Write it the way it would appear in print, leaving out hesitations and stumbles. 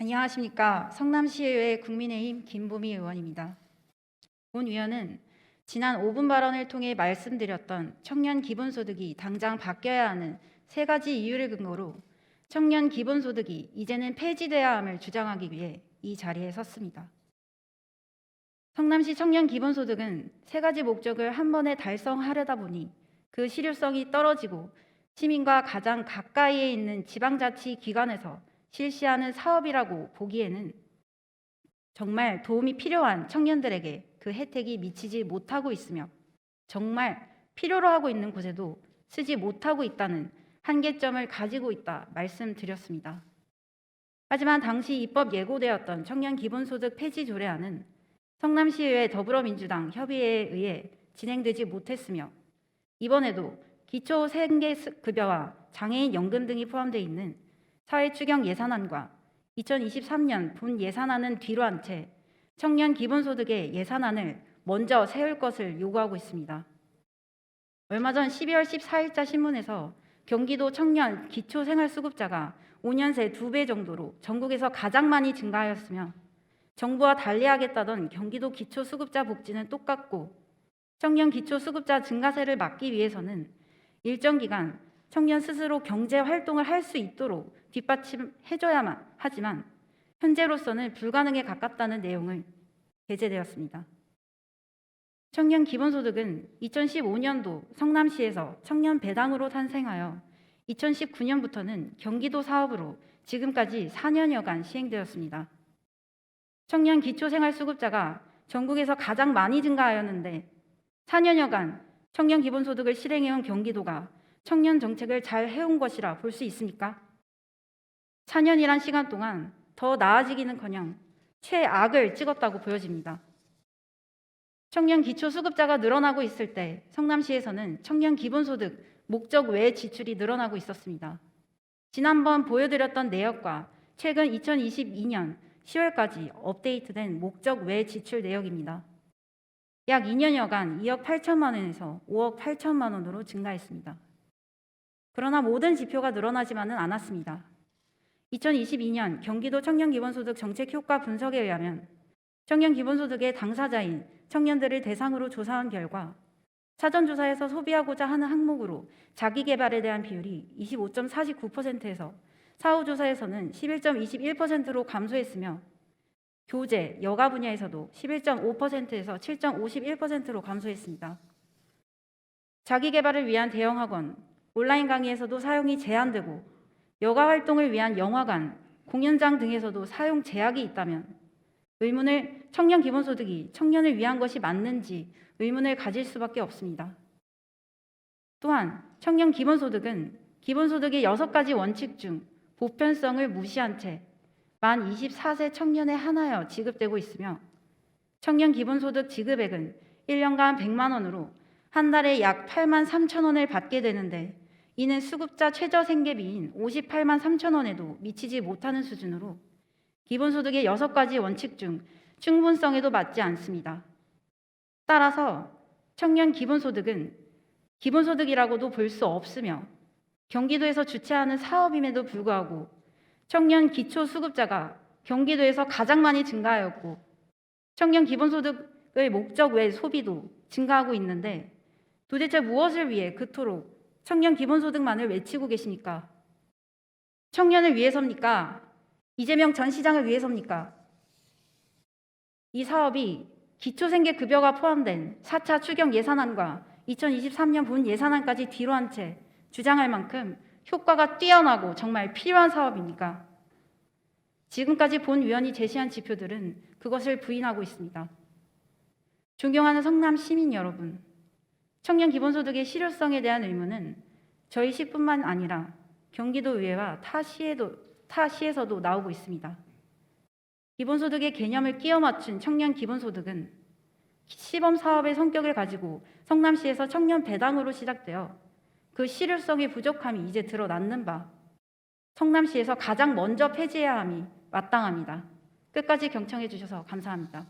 안녕하십니까. 성남시의회 국민의힘 김보미 의원입니다. 본 위원은 지난 5분 발언을 통해 말씀드렸던 청년 기본소득이 당장 바뀌어야 하는 세 가지 이유를 근거로 청년 기본소득이 이제는 폐지돼야 함을 주장하기 위해 이 자리에 섰습니다. 성남시 청년 기본소득은 세 가지 목적을 한 번에 달성하려다 보니 그 실효성이 떨어지고 시민과 가장 가까이에 있는 지방자치기관에서 실시하는 사업이라고 보기에는 정말 도움이 필요한 청년들에게 그 혜택이 미치지 못하고 있으며 정말 필요로 하고 있는 곳에도 쓰지 못하고 있다는 한계점을 가지고 있다 말씀드렸습니다. 하지만 당시 입법 예고되었던 청년 기본소득 폐지 조례안은 성남시의회 더불어민주당 협의회에 의해 진행되지 못했으며 이번에도 기초생계급여와 장애인 연금 등이 포함되어 있는 사회추경 예산안과 2023년 본 예산안은 뒤로 한 채 청년 기본소득의 예산안을 먼저 세울 것을 요구하고 있습니다. 얼마 전 12월 14일자 신문에서 경기도 청년 기초생활수급자가 5년 새 2배 정도로 전국에서 가장 많이 증가하였으며 정부와 달리하겠다던 경기도 기초수급자 복지는 똑같고 청년 기초수급자 증가세를 막기 위해서는 일정 기간 청년 스스로 경제활동을 할 수 있도록 뒷받침해줘야만 하지만 현재로서는 불가능에 가깝다는 내용을 게재되었습니다. 청년 기본소득은 2015년도 성남시에서 청년 배당으로 탄생하여 2019년부터는 경기도 사업으로 지금까지 4년여간 시행되었습니다. 청년 기초생활수급자가 전국에서 가장 많이 증가하였는데 4년여간 청년 기본소득을 실행해온 경기도가 청년 정책을 잘 해온 것이라 볼 수 있습니까? 4년이란 시간 동안 더 나아지기는커녕 최악을 찍었다고 보여집니다. 청년 기초수급자가 늘어나고 있을 때 성남시에서는 청년 기본소득 목적 외 지출이 늘어나고 있었습니다. 지난번 보여드렸던 내역과 최근 2022년 10월까지 업데이트된 목적 외 지출 내역입니다. 약 2년여간 2억 8천만 원에서 5억 8천만 원으로 증가했습니다. 그러나 모든 지표가 늘어나지만은 않았습니다. 2022년 경기도 청년기본소득 정책 효과 분석에 의하면 청년기본소득의 당사자인 청년들을 대상으로 조사한 결과 사전조사에서 소비하고자 하는 항목으로 자기개발에 대한 비율이 25.49%에서 사후조사에서는 11.21%로 감소했으며 교재, 여가 분야에서도 11.5%에서 7.51%로 감소했습니다. 자기개발을 위한 대형학원, 온라인 강의에서도 사용이 제한되고 여가 활동을 위한 영화관, 공연장 등에서도 사용 제약이 있다면 청년 기본소득이 청년을 위한 것이 맞는지 의문을 가질 수밖에 없습니다. 또한 청년 기본소득은 기본소득의 6가지 원칙 중 보편성을 무시한 채 만 24세 청년에 한하여 지급되고 있으며 청년 기본소득 지급액은 1년간 100만 원으로 한 달에 약 8만 3천 원을 받게 되는데 이는 수급자 최저생계비인 58만 3천 원에도 미치지 못하는 수준으로 기본소득의 6가지 원칙 중 충분성에도 맞지 않습니다. 따라서 청년 기본소득은 기본소득이라고도 볼 수 없으며 경기도에서 주최하는 사업임에도 불구하고 청년 기초수급자가 경기도에서 가장 많이 증가하였고 청년 기본소득의 목적 외 소비도 증가하고 있는데 도대체 무엇을 위해 그토록 청년 기본소득만을 외치고 계십니까? 청년을 위해서입니까? 이재명 전 시장을 위해서입니까? 이 사업이 기초생계급여가 포함된 4차 추경 예산안과 2023년 본 예산안까지 뒤로 한 채 주장할 만큼 효과가 뛰어나고 정말 필요한 사업입니까? 지금까지 본 위원이 제시한 지표들은 그것을 부인하고 있습니다. 존경하는 성남 시민 여러분, 청년 기본소득의 실효성에 대한 의문은 저희 시뿐만 아니라 경기도의회와 타 시에서도 나오고 있습니다. 기본소득의 개념을 끼워 맞춘 청년 기본소득은 시범 사업의 성격을 가지고 성남시에서 청년 배당으로 시작되어 그 실효성의 부족함이 이제 드러났는 바 성남시에서 가장 먼저 폐지해야 함이 마땅합니다. 끝까지 경청해 주셔서 감사합니다.